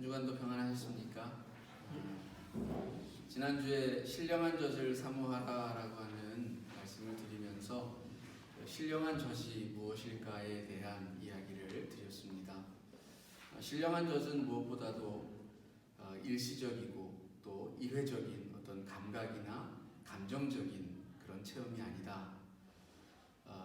한 주간도 평안하셨습니까? 지난주에 신령한 젖을 사모하라라고 하는 말씀을 드리면서 신령한 젖이 무엇일까에 대한 이야기를 드렸습니다. 신령한 젖은 무엇보다도 일시적이고 또 일회적인 어떤 감각이나 감정적인 그런 체험이 아니다.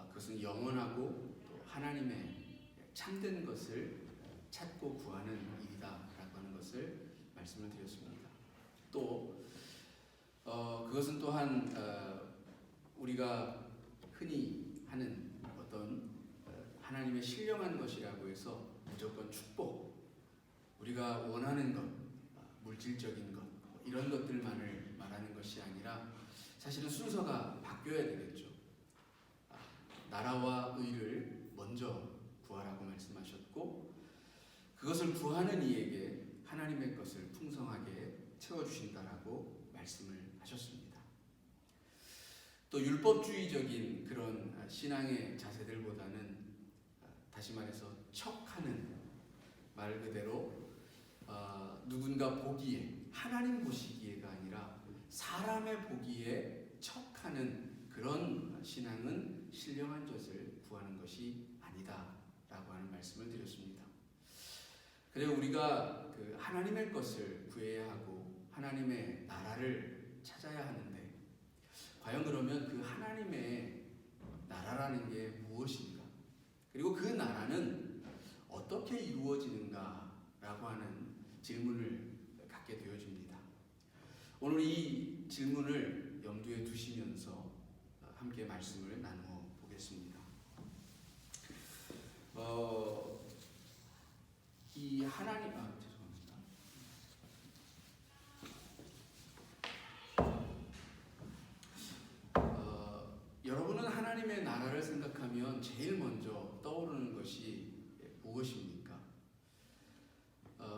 그것은 영원하고 또 하나님의 참된 것을 찾고 구하는 일이다라고 하는 것을 말씀을 드렸습니다. 또 그것은 또한 우리가 흔히 하는 어떤 하나님의 신령한 것이라고 해서 무조건 축복, 우리가 원하는 것, 물질적인 것 이런 것들만을 말하는 것이 아니라 사실은 순서가 바뀌어야 되겠죠. 나라와 의를 먼저 구하라고 말씀하셨고 그것을 구하는 이에게 하나님의 것을 풍성하게 채워주신다라고 말씀을 하셨습니다. 또 율법주의적인 그런 신앙의 자세들보다는 다시 말해서 척하는 말 그대로 누군가 보기에 하나님 보시기에가 아니라 사람의 보기에 척하는 그런 신앙은 신령한 젖을 구하는 것이 아니다 라고 하는 말씀을 드렸습니다. 그래서 우리가 그 하나님의 것을 구해야 하고 하나님의 나라를 찾아야 하는데 과연 그러면 그 하나님의 나라라는 게 무엇인가? 그리고 그 나라는 어떻게 이루어지는가? 라고 하는 질문을 갖게 되어집니다. 오늘 이 질문을 염두에 두시면서 함께 말씀을 나누어 보겠습니다. 이 하나님 죄송합니다. 여러분은 하나님의 나라를 생각하면 제일 먼저 떠오르는 것이 무엇입니까?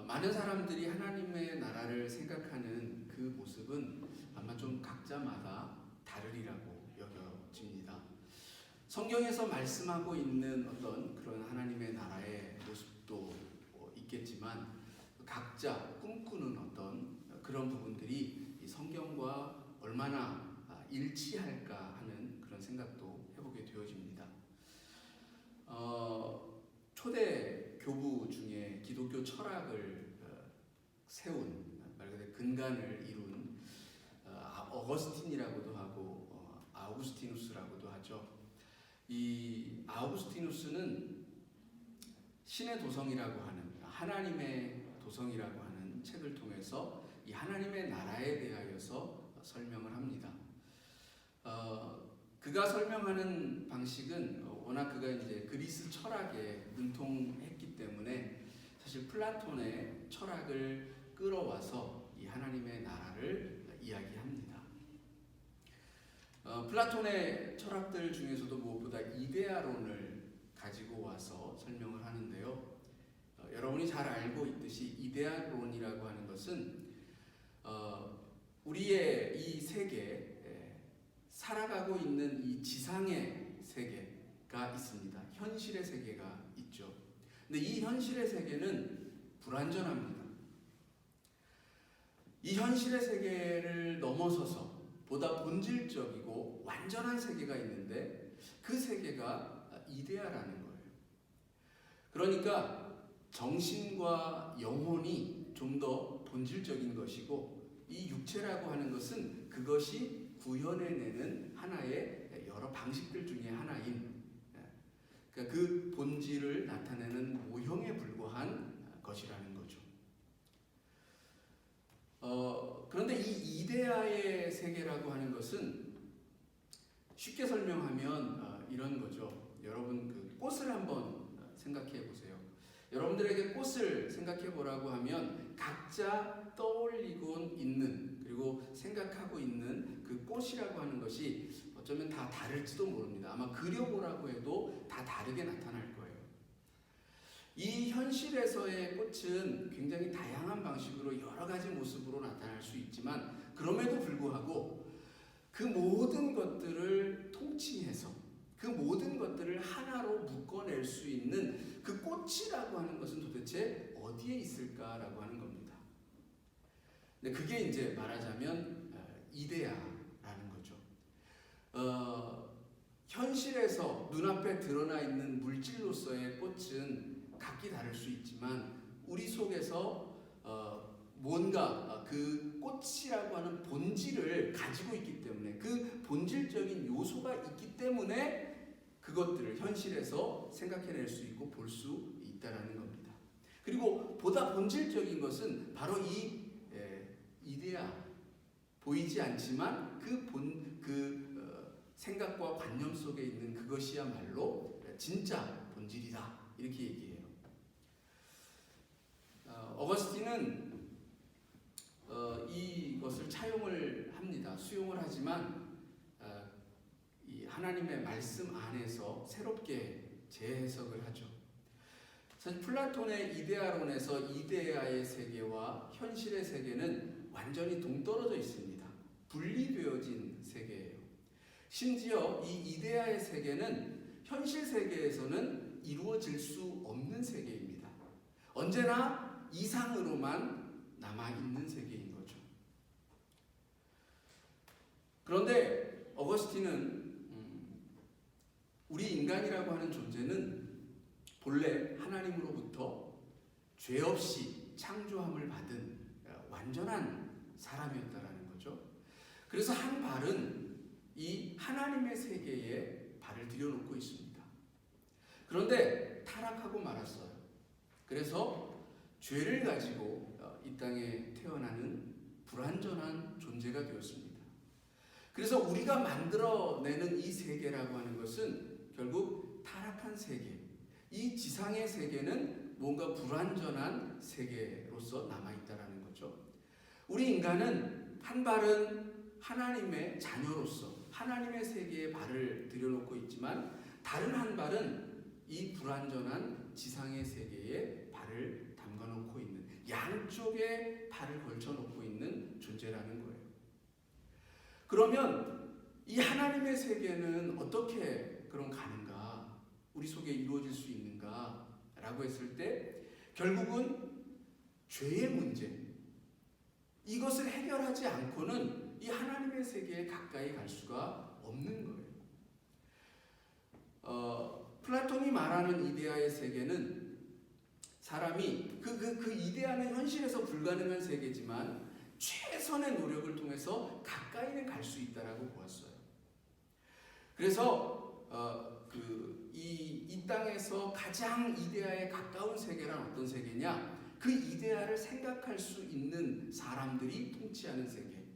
많은 사람들이 하나님의 나라를 생각하는 그 모습은 아마 좀 각자마다 다르리라고 여겨집니다. 성경에서 말씀하고 있는 어떤 그런 하나님의 나라의 모습도 있겠지만 각자 꿈꾸는 어떤 그런 부분들이 이 성경과 얼마나 일치할까 하는 그런 생각도 해보게 되어집니다. 초대 교부 중에 기독교 철학을 세운 말 그대로 근간을 이룬 어거스틴이라고도 하고 아우구스티누스라고도 하죠. 이 아우구스티누스는 신의 도성이라고 하는 하나님의 도성이라고 하는 책을 통해서 이 하나님의 나라에 대하여서 설명을 합니다. 그가 설명하는 방식은 워낙 그가 이제 그리스 철학에 능통했기 때문에 사실 플라톤의 철학을 끌어와서 이 하나님의 나라를 이야기합니다. 플라톤의 철학들 중에서도 무엇보다 이데아론을 가지고 와서 설명을 하는데요. 여러분이 잘 알고 있듯이 이데아론이라고 하는 것은 우리의 이 세계, 살아가고 있는 이 지상의 세계가 있습니다. 현실의 세계가 있죠. 근데 이 현실의 세계는 불완전합니다. 이 현실의 세계를 넘어서서 보다 본질적이고 완전한 세계가 있는데 그 세계가 이데아라는 거예요. 그러니까 정신과 영혼이 좀 더 본질적인 것이고 이 육체라고 하는 것은 그것이 구현해내는 하나의 여러 방식들 중에 하나인 그러니까 그 본질을 나타내는 모형에 불과한 것이라는 거죠. 그런데 이 이데아의 세계라고 하는 것은 쉽게 설명하면 이런 거죠. 여러분 그 꽃을 한번 생각해 보세요. 여러분들에게 꽃을 생각해 보라고 하면 각자 떠올리고 있는 그리고 생각하고 있는 그 꽃이라고 하는 것이 어쩌면 다 다를지도 모릅니다. 아마 그려보라고 해도 다 다르게 나타날 거예요. 이 현실에서의 꽃은 굉장히 다양한 방식으로 여러 가지 모습으로 나타날 수 있지만 그럼에도 불구하고 그 모든 것들을 통칭해서 그 모든 것들을 하나로 묶어낼 수 있는 그 꽃이라고 하는 것은 도대체 어디에 있을까라고 하는 겁니다. 근데 그게 이제 말하자면 이데아라는 거죠. 현실에서 눈앞에 드러나 있는 물질로서의 꽃은 각기 다를 수 있지만 우리 속에서 뭔가 그 꽃이라고 하는 본질을 가지고 있기 때문에 그 본질적인 요소가 있기 때문에 그것들을 현실에서 생각해낼 수 있고 볼 수 있다라는 겁니다. 그리고 보다 본질적인 것은 바로 이 이데아, 보이지 않지만 생각과 관념 속에 있는 그것이야말로 진짜 본질이다, 이렇게 얘기해요. 어거스틴은 이것을 차용을 합니다. 수용을 하지만 이 하나님의 말씀 안에서 새롭게 재해석을 하죠. 사실 플라톤의 이데아론에서 이데아의 세계와 현실의 세계는 완전히 동떨어져 있습니다. 분리되어진 세계예요. 심지어 이 이데아의 세계는 현실 세계에서는 이루어질 수 없는 세계입니다. 언제나 이상으로만 남아있는 세계인 거죠. 그런데 어거스틴은 우리 인간이라고 하는 존재는 본래 하나님으로부터 죄 없이 창조함을 받은 완전한 사람이었다라는 거죠. 그래서 한 발은 이 하나님의 세계에 발을 들여놓고 있습니다. 그런데 타락하고 말았어요. 그래서 죄를 가지고 이 땅에 태어나는 불완전한 존재가 되었습니다. 그래서 우리가 만들어내는 이 세계라고 하는 것은 결국 타락한 세계, 이 지상의 세계는 뭔가 불완전한 세계로서 남아있다라는 거죠. 우리 인간은 한 발은 하나님의 자녀로서 하나님의 세계에 발을 들여놓고 있지만 다른 한 발은 이 불완전한 지상의 세계에 발을 담가놓고 있는, 양쪽에 발을 걸쳐놓고 있는 존재라는 거예요. 그러면 이 하나님의 세계는 어떻게 그럼 가는가, 우리 속에 이루어질 수 있는가 라고 했을 때 결국은 죄의 문제, 이것을 해결하지 않고는 이 하나님의 세계에 가까이 갈 수가 없는 거예요. 플라톤이 말하는 이데아의 세계는 사람이 그 이데아는 현실에서 불가능한 세계지만 최선의 노력을 통해서 가까이는 갈 수 있다라고 보았어요. 그래서 이 땅에서 가장 이데아에 가까운 세계란 어떤 세계냐? 그 이데아를 생각할 수 있는 사람들이 통치하는 세계.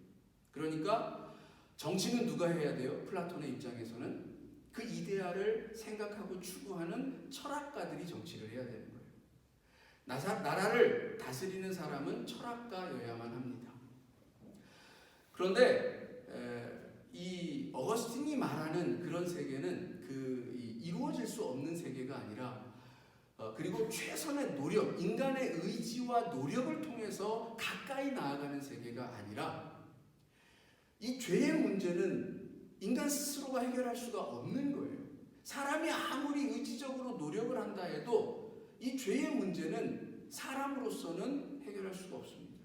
그러니까 정치는 누가 해야 돼요? 플라톤의 입장에서는 그 이데아를 생각하고 추구하는 철학가들이 정치를 해야 되는 거예요. 나라를 다스리는 사람은 철학가여야만 합니다. 그런데 이 어거스틴이 말하는 그런 세계는 이루어질 수 없는 세계가 아니라 그리고 최선의 노력, 인간의 의지와 노력을 통해서 가까이 나아가는 세계가 아니라 이 죄의 문제는 인간 스스로가 해결할 수가 없는 거예요. 사람이 아무리 의지적으로 노력을 한다 해도 이 죄의 문제는 사람으로서는 해결할 수가 없습니다.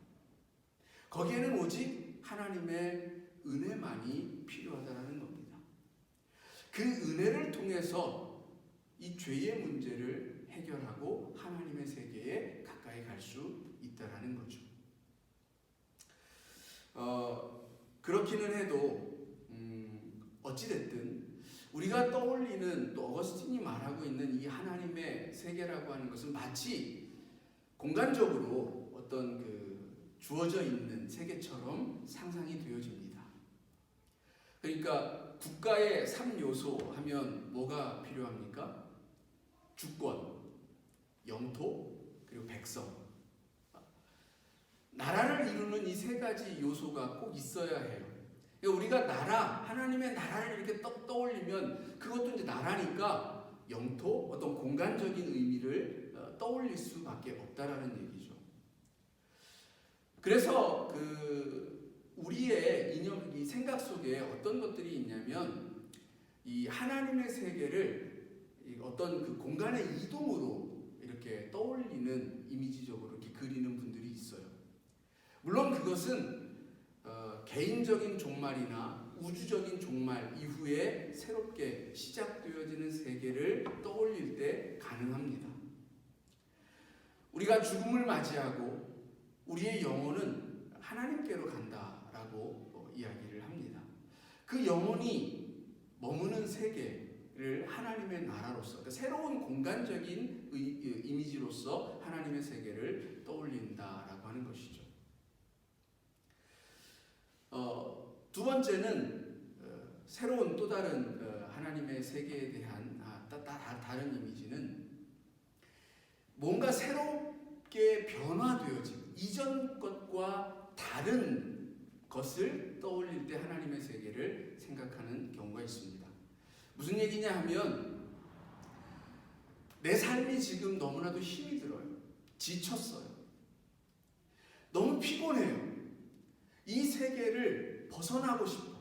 거기에는 오직 하나님의 은혜만이 필요하다는 겁니다. 그 은혜를 통해서 이 죄의 문제를 해결하고 하나님의 세계에 가까이 갈 수 있다라는 거죠. 그렇기는 해도 어찌됐든 우리가 떠올리는, 또 어거스틴이 말하고 있는 이 하나님의 세계라고 하는 것은 마치 공간적으로 어떤 주어져 있는 세계처럼 상상이 되어집니다. 그러니까 국가의 3요소 하면 뭐가 필요합니까? 주권, 영토, 그리고 백성. 나라를 이루는 이 세 가지 요소가 꼭 있어야 해요. 그러니까 우리가 나라, 하나님의 나라를 이렇게 떠올리면 그것도 이제 나라니까 영토, 어떤 공간적인 의미를 떠올릴 수밖에 없다라는 얘기죠. 그래서 우리의 이 생각 속에 어떤 것들이 있냐면 이 하나님의 세계를 어떤 공간의 이동으로 이렇게 떠올리는 이미지적으로 이렇게 그리는 분들이 있어요. 물론 그것은 개인적인 종말이나 우주적인 종말 이후에 새롭게 시작되어지는 세계를 떠올릴 때 가능합니다. 우리가 죽음을 맞이하고 우리의 영혼은 하나님께로 간다라고 이야기를 합니다. 그 영혼이 머무는 세계를 하나님의 나라로서, 그러니까 새로운 공간적인 이미지로서 하나님의 세계를 떠올린다라고 하는 것이죠. 두 번째는 새로운 또 다른 하나님의 세계에 대한 다른 이미지는 뭔가 새롭게 변화되어진 이전 것과 다른 것을 떠올릴 때 하나님의 세계를 생각하는 경우가 있습니다. 무슨 얘기냐 하면 내 삶이 지금 너무나도 힘이 들어요. 지쳤어요. 너무 피곤해요. 이 세계를 벗어나고 싶어.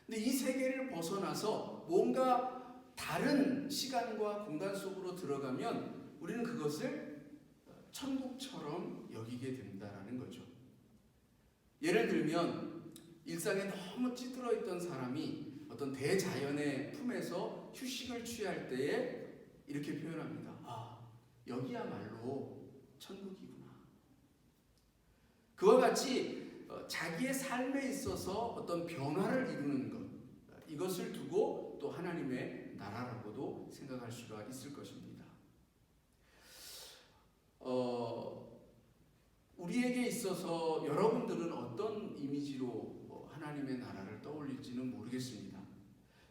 근데 이 세계를 벗어나서 뭔가 다른 시간과 공간 속으로 들어가면 우리는 그것을 천국처럼 여기게 된다라는 거죠. 예를 들면 일상에 너무 찌들어 있던 사람이 어떤 대자연의 품에서 휴식을 취할 때에 이렇게 표현합니다. 아, 여기야말로 천국이구나. 그와 같이 자기의 삶에 있어서 어떤 변화를 이루는 것, 이것을 두고 또 하나님의 나라라고도 생각할 수가 있을 것입니다. 우리에게 있어서 여러분들은 어떤 이미지로 하나님의 나라를 떠올릴지는 모르겠습니다.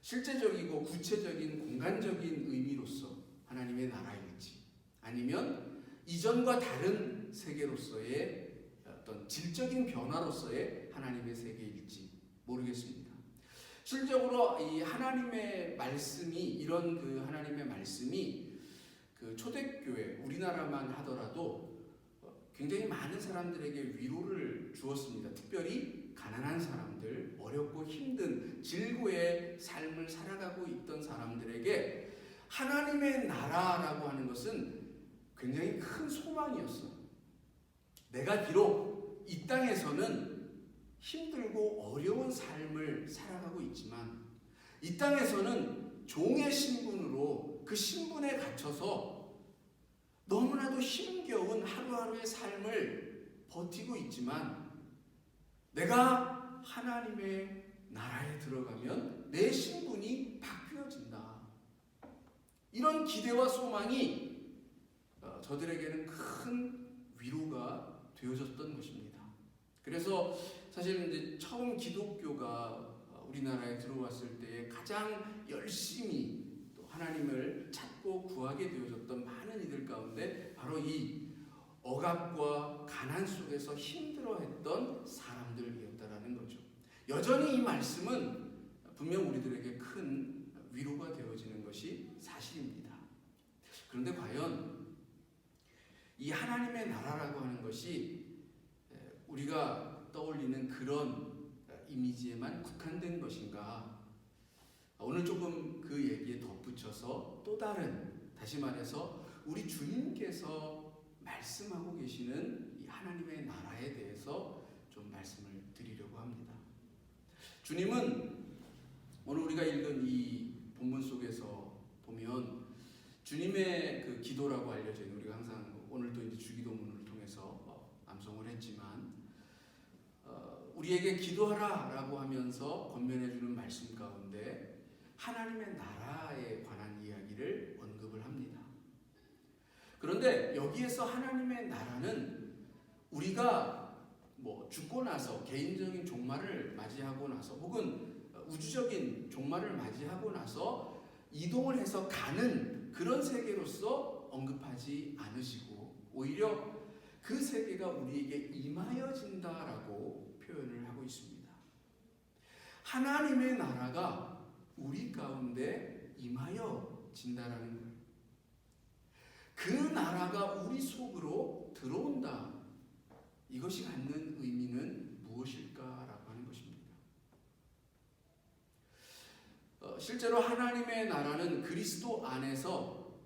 실제적이고 구체적인 공간적인 의미로서 하나님의 나라일지, 아니면 이전과 다른 세계로서의 어떤 질적인 변화로서의 하나님의 세계일지 모르겠습니다. 실질적으로 이 하나님의 말씀이, 이런 그 하나님의 말씀이 그 초대교회 우리나라만 하더라도 굉장히 많은 사람들에게 위로를 주었습니다. 특별히 가난한 사람들, 어렵고 힘든 질고의 삶을 살아가고 있던 사람들에게 하나님의 나라라고 하는 것은 굉장히 큰 소망이었어요. 내가 비록 이 땅에서는 힘들고 어려운 삶을 살아가고 있지만 이 땅에서는 종의 신분으로 그 신분에 갇혀서 너무나도 힘겨운 하루하루의 삶을 버티고 있지만 내가 하나님의 나라에 들어가면 내 신분이 바뀌어진다. 이런 기대와 소망이 저들에게는 큰 위로가 되어졌던 것입니다. 그래서 사실 이제 처음 기독교가 우리나라에 들어왔을 때 가장 열심히 또 하나님을 찾고 구하게 되어졌던 많은 이들 가운데 바로 이 억압과 가난 속에서 힘들어했던 사람들이었다라는 거죠. 여전히 이 말씀은 분명 우리들에게 큰 위로가 되어지는 것이 사실입니다. 그런데 과연 이 하나님의 나라라고 하는 것이 우리가 떠올리는 그런 이미지에만 국한된 것인가? 오늘 조금 그 얘기에 덧붙여서 또 다른, 다시 말해서 우리 주님께서 말씀하고 계시는 이 하나님의 나라에 대해서 좀 말씀을 드리려고 합니다. 주님은 오늘 우리가 읽은 이 본문 속에서 보면 주님의 그 기도라고 알려져 있는, 우리가 항상 오늘도 이제 주기도문을 통해서 암송을 했지만 우리에게 기도하라라고 하면서 권면해 주는 말씀 가운데 하나님의 나라에 관한 이야기를 언급을 합니다. 그런데 여기에서 하나님의 나라는 우리가 죽고 나서 개인적인 종말을 맞이하고 나서 혹은 우주적인 종말을 맞이하고 나서 이동을 해서 가는 그런 세계로서 언급하지 않으시고 오히려 그 세계가 우리에게 임하여진다라고 표현을 하고 있습니다. 하나님의 나라가 우리 가운데 임하여진다라는 거예요. 그 나라가 우리 속으로 들어온다. 이것이 갖는 의미는 무엇일까라고 하는 것입니다. 실제로 하나님의 나라는 그리스도 안에서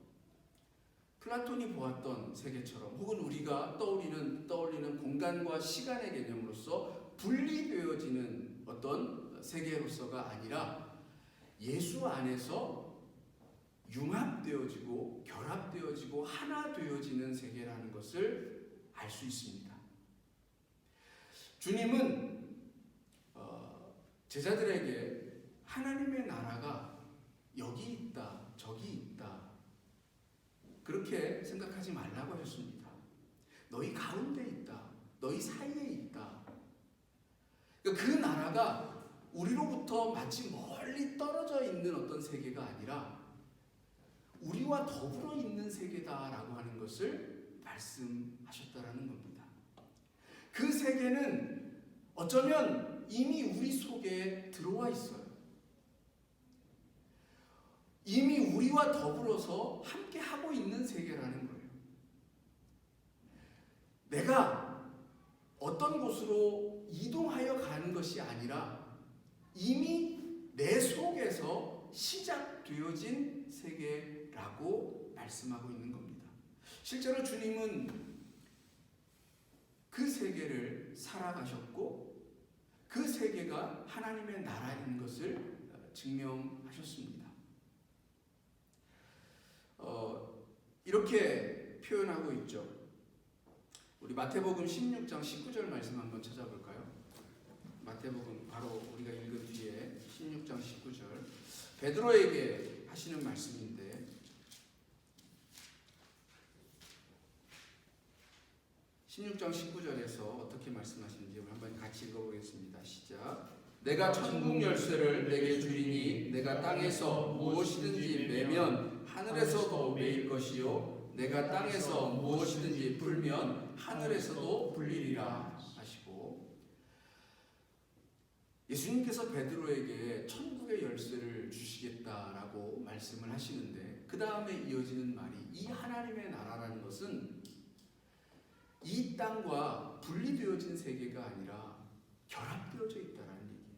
플라톤이 보았던 세계처럼 혹은 우리가 떠올리는 공간과 시간의 개념으로서 분리되어지는 어떤 세계로서가 아니라 예수 안에서 융합되어지고 결합되어지고 하나 되어지는 세계라는 것을 알 수 있습니다. 주님은 제자들에게 하나님의 나라가 여기 있다, 저기 있다, 그렇게 생각하지 말라고 하셨습니다. 너희 가운데 있다, 너희 사이에 있다. 그 나라가 우리로부터 마치 멀리 떨어져 있는 어떤 세계가 아니라 우리와 더불어 있는 세계다라고 하는 것을 말씀하셨다라는 겁니다. 그 세계는 어쩌면 이미 우리 속에 들어와 있어요. 이미 우리와 더불어서 함께 하고 있는 세계라는 거예요. 내가 어떤 곳으로 이동하여 가는 것이 아니라 이미 내 속에서 시작되어진 세계라고 말씀하고 있는 겁니다. 실제로 주님은 그 세계를 살아가셨고 그 세계가 하나님의 나라인 것을 증명하셨습니다. 이렇게 표현하고 있죠. 우리 마태복음 16장 19절 말씀 한번 찾아볼까요? 마태복음 바로 우리가 읽은 뒤에 16장 19절 베드로에게 하시는 말씀인데 16장 19절에서 어떻게 말씀하시는지 우리 한번 같이 읽어보겠습니다. 시작. 내가 천국 열쇠를 내게 주리니 내가 땅에서 무엇이든지 매면 하늘에서도 매일 것이요 내가 땅에서 무엇이든지 풀면 하늘에서도 풀리리라 하시고, 예수님께서 베드로에게 천국의 열쇠를 주시겠다라고 말씀을 하시는데 그 다음에 이어지는 말이 이 하나님의 나라라는 것은 이 땅과 분리되어진 세계가 아니라 결합되어져 있다라는 얘기예요.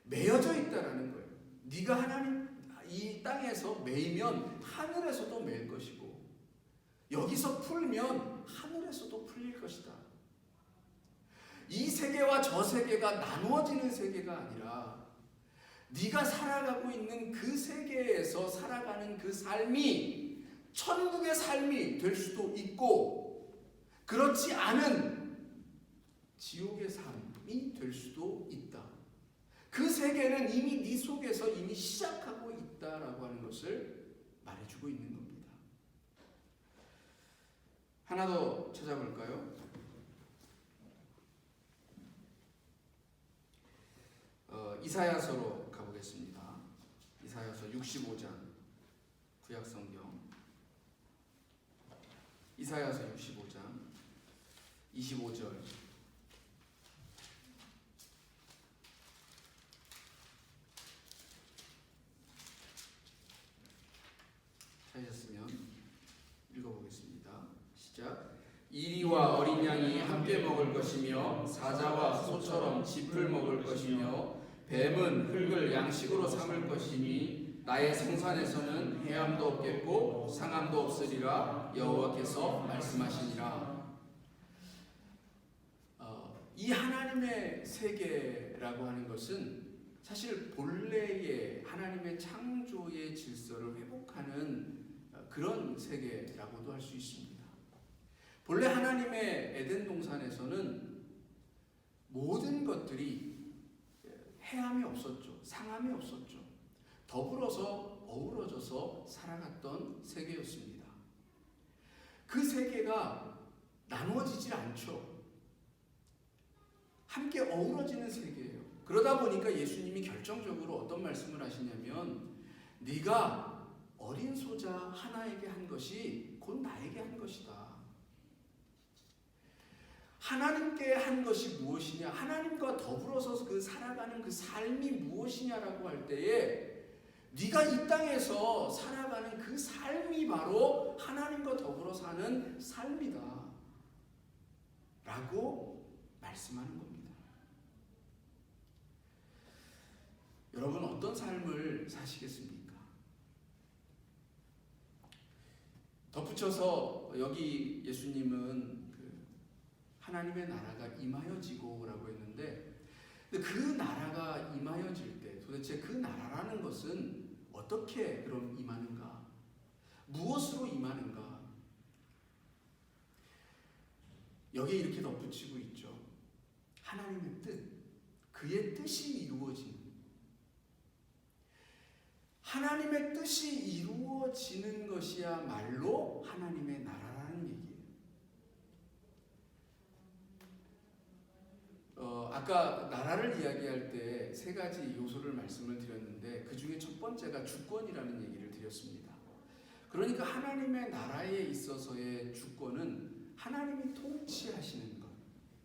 매여져 있다라는 거예요. 네가 하나님 이 땅에서 매이면 하늘에서도 매일 것이고 여기서 풀면 하늘에서도 풀릴 것이다. 이 세계와 저 세계가 나누어지는 세계가 아니라 네가 살아가고 있는 그 세계에서 살아가는 그 삶이 천국의 삶이 될 수도 있고 그렇지 않은 지옥의 삶이 될 수도 있다. 그 세계는 이미 네 속에서 이미 시작하고 있다라고 하는 것을 말해주고 있는 겁니다. 하나 더 찾아볼까요? 이사야서로 가보겠습니다. 이사야서 65장 구약성경 이사야서 65장 25절 찾으셨으면 읽어보겠습니다. 시작. 이리와 어린 양이 함께 먹을 것이며 사자와 소처럼 짚을 먹을 것이며 뱀은 흙을 양식으로 삼을 것이니 나의 생산에서는 해함도 없겠고 상함도 없으리라 여호와께서 말씀하시니라. 이 하나님의 세계라고 하는 것은 사실 본래의 하나님의 창조의 질서를 회복하는 그런 세계라고도 할 수 있습니다. 본래 하나님의 에덴 동산에서는 모든 것들이 해함이 없었죠. 상함이 없었죠. 더불어서 어우러져서 살아갔던 세계였습니다. 그 세계가 나누어지질 않죠. 함께 어우러지는 세계예요. 그러다 보니까 예수님이 결정적으로 어떤 말씀을 하시냐면 네가 어린 소자 하나에게 한 것이 곧 나에게 한 것이다. 하나님께 한 것이 무엇이냐, 하나님과 더불어서 그 살아가는 그 삶이 무엇이냐라고 할 때에 네가 이 땅에서 살아가는 그 삶이 바로 하나님과 더불어 사는 삶이다 라고 말씀하는 겁니다. 여러분 어떤 삶을 사시겠습니까? 덧붙여서 여기 예수님은 하나님의 나라가 임하여지고라고 했는데, 그 나라가 임하여질 때 도대체 그 나라라는 것은 어떻게 그럼 임하는가? 무엇으로 임하는가? 여기에 이렇게 덧붙이고 있죠. 하나님의 뜻, 그의 뜻이 이루어지는, 하나님의 뜻이 이루어지는 것이야말로 하나님의 나라라는 얘기예요. 아까 나라를 이야기할 때 세 가지 요소를 말씀을 드렸는데, 그 중에 첫 번째가 주권이라는 얘기를 드렸습니다. 그러니까 하나님의 나라에 있어서의 주권은 하나님이 통치하시는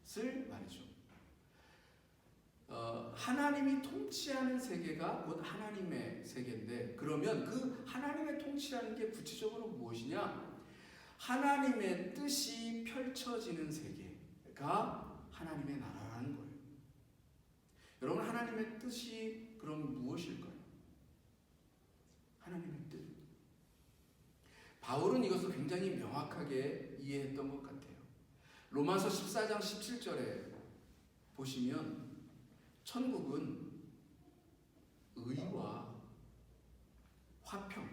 것을 말이죠. 하나님이 통치하는 세계가 곧 하나님의 세계인데, 그러면 그 하나님의 통치라는 게 구체적으로 무엇이냐? 하나님의 뜻이 펼쳐지는 세계가 하나님의 나라라는 거예요. 여러분, 하나님의 뜻이 그럼 무엇일까요? 하나님의 뜻. 바울은 이것을 굉장히 명확하게 이해했던 것 같아요. 로마서 14장 17절에 보시면 천국은 의와 화평,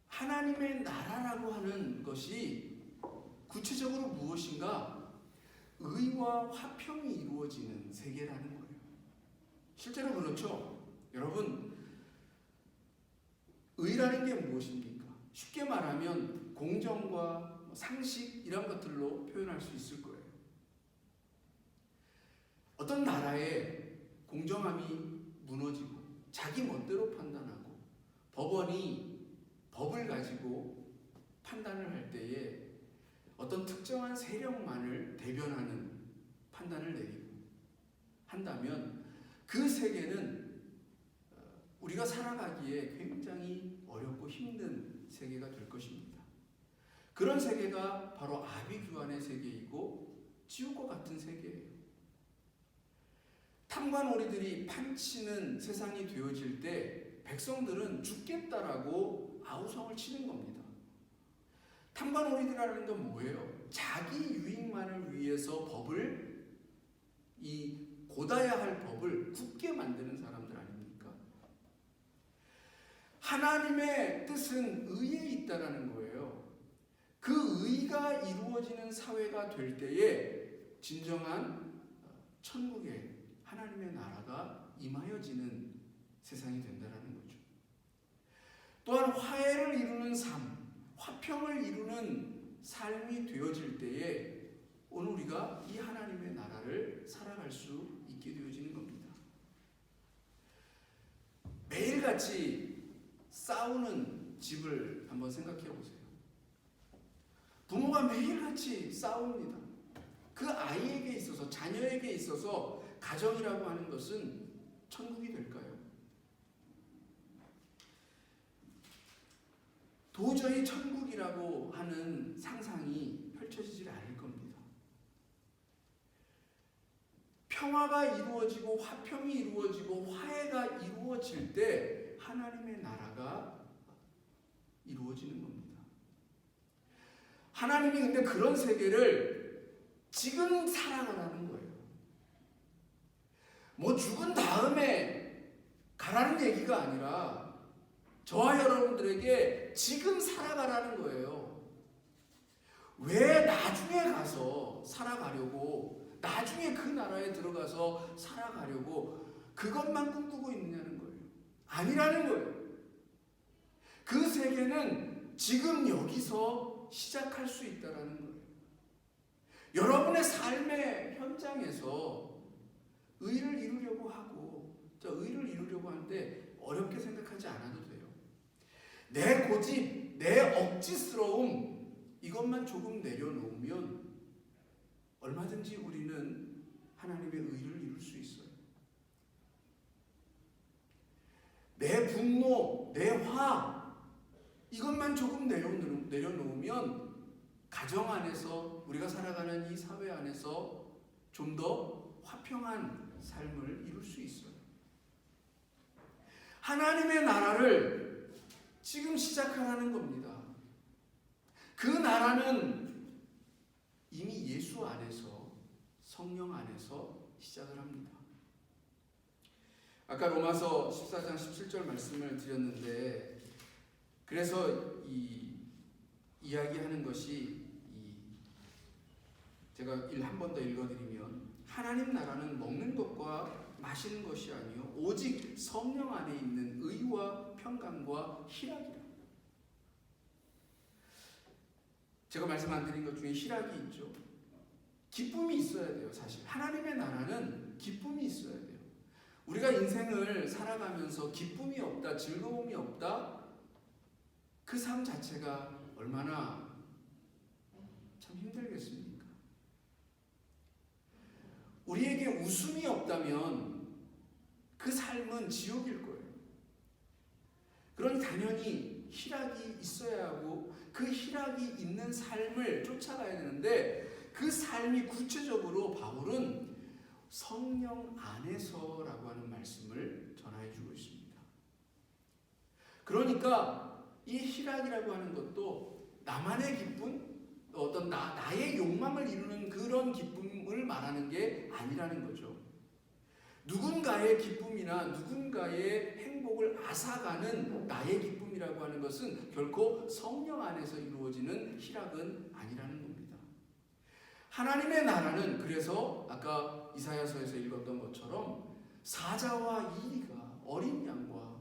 하나님의 나라라고 하는 것이 구체적으로 무엇인가? 의와 화평이 이루어지는 세계라는 거예요. 실제로 그렇죠. 여러분, 의라는 게 무엇입니까? 쉽게 말하면 공정과 상식 이런 것들로 표현할 수 있을 거예요. 어떤 나라의 공정함이 무너지고 자기 멋대로 판단하고 법원이 법을 가지고 판단을 할 때에 어떤 특정한 세력만을 대변하는 판단을 내리고 한다면 그 세계는 우리가 살아가기에 굉장히 어렵고 힘든 세계가 될 것입니다. 그런 세계가 바로 아비규환의 세계이고 지옥과 같은 세계예요. 탐관오리들이 판치는 세상이 되어질 때 백성들은 죽겠다라고 아우성을 치는 겁니다. 탐관오리들이라는 건 뭐예요? 자기 유익만을 위해서 법을, 이 곧아야 할 법을 굳게 만드는 사람들 아닙니까? 하나님의 뜻은 의에 있다라는 거예요. 그 의가 이루어지는 사회가 될 때에 진정한 천국의 하나님의 나라가 임하여지는 세상이 된다라는 거죠. 또한 화해를 이루는 삶, 화평을 이루는 삶이 되어질 때에 오늘 우리가 이 하나님의 나라를 살아갈 수 있게 되어지는 겁니다. 매일같이 싸우는 집을 한번 생각해 보세요. 부모가 매일같이 싸웁니다. 그 아이에게 있어서, 자녀에게 있어서 가정이라고 하는 것은 천국이 될까요? 도저히 천국이라고 하는 상상이 펼쳐지질 않을 겁니다. 평화가 이루어지고 화평이 이루어지고 화해가 이루어질 때 하나님의 나라가 이루어지는 겁니다. 하나님이 근데 그런 세계를 지금 살아가라는 거예요. 뭐 죽은 다음에 가라는 얘기가 아니라 저와 여러분들에게 지금 살아가라는 거예요. 왜 나중에 가서 살아가려고, 나중에 그 나라에 들어가서 살아가려고 그것만 꿈꾸고 있느냐는 거예요. 아니라는 거예요. 그 세계는 지금 여기서 시작할 수 있다는 거예요. 여러분의 삶의 현장에서 의를 이루려고 하고, 의를 이루려고 하는데 어렵게 생각하지 않아도 돼요. 내 고집, 내 억지스러움, 이것만 조금 내려놓으면 얼마든지 우리는 하나님의 의를 이룰 수 있어요. 내 분노, 내 화, 이것만 조금 내려놓으면 가정 안에서, 우리가 살아가는 이 사회 안에서 좀 더 화평한 삶을 이룰 수 있어요. 하나님의 나라를 지금 시작하라는 겁니다. 그 나라는 이미 예수 안에서, 성령 안에서 시작을 합니다. 아까 로마서 14장 17절 말씀을 드렸는데, 그래서 이야기하는 것이 제가 한 번 더 읽어드리면, 하나님 나라는 먹는 것과 마시는 것이 아니요 오직 성령 안에 있는 의와 평강과 희락이라. 제가 말씀 안 드린 것 중에 희락이 있죠. 기쁨이 있어야 돼요. 사실 하나님의 나라는 기쁨이 있어야 돼요. 우리가 인생을 살아가면서 기쁨이 없다, 즐거움이 없다, 그 삶 자체가 얼마나 참 힘들겠습니까? 우리에게 웃음이 없다면 그 삶은 지옥일 거예요. 그러니 당연히 희락이 있어야 하고 그 희락이 있는 삶을 쫓아가야 되는데, 그 삶이 구체적으로 바울은 성령 안에서라고 하는 말씀을 전해 주고 있습니다. 그러니까 이 희락이라고 하는 것도 나만의 기쁨, 어떤 나의 욕망을 이루는 그런 기쁨을 말하는 게 아니라는 거죠. 누군가의 기쁨이나 누군가의 행복을 앗아가는 나의 기쁨이라고 하는 것은 결코 성령 안에서 이루어지는 희락은 아니라는 겁니다. 하나님의 나라는, 그래서 아까 이사야서에서 읽었던 것처럼 사자와 이리가 어린 양과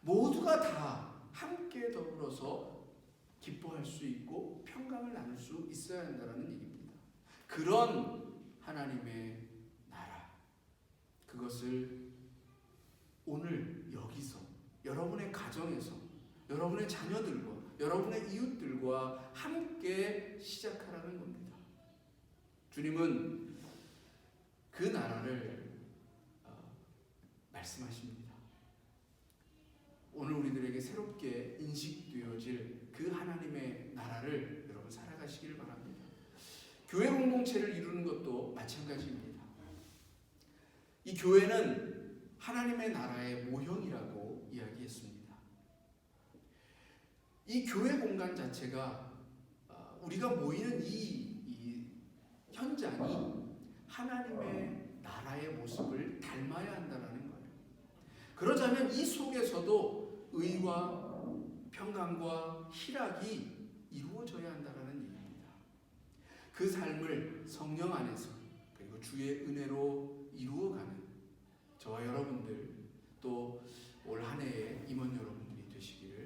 모두가 다 함께 더불어서 기뻐할 수 있고 평강을 나눌 수 있어야 한다는 얘기입니다. 그런 하나님의 나라, 그것을 오늘 여기서 여러분의 가정에서 여러분의 자녀들과 여러분의 이웃들과 함께 시작하라는 겁니다. 주님은 그 나라를 말씀하십니다. 오늘 우리들에게 새롭게 인식되어질 그 하나님의 나라를 여러분 살아가시기를 바랍니다. 교회 공동체를 이루는 것도 마찬가지입니다. 이 교회는 하나님의 나라의 모형이라고 이야기했습니다. 이 교회 공간 자체가 우리가 모이는 이 현장이 하나님의 나라의 모습을 닮아야 한다는 거예요. 그러자면 이 속에서도 의와 평강과 희락이 이루어져야 한다는 얘기입니다. 그 삶을 성령 안에서 그리고 주의 은혜로 이루어가는 저와 여러분들, 또 올 한 해의 임원 여러분들이 되시기를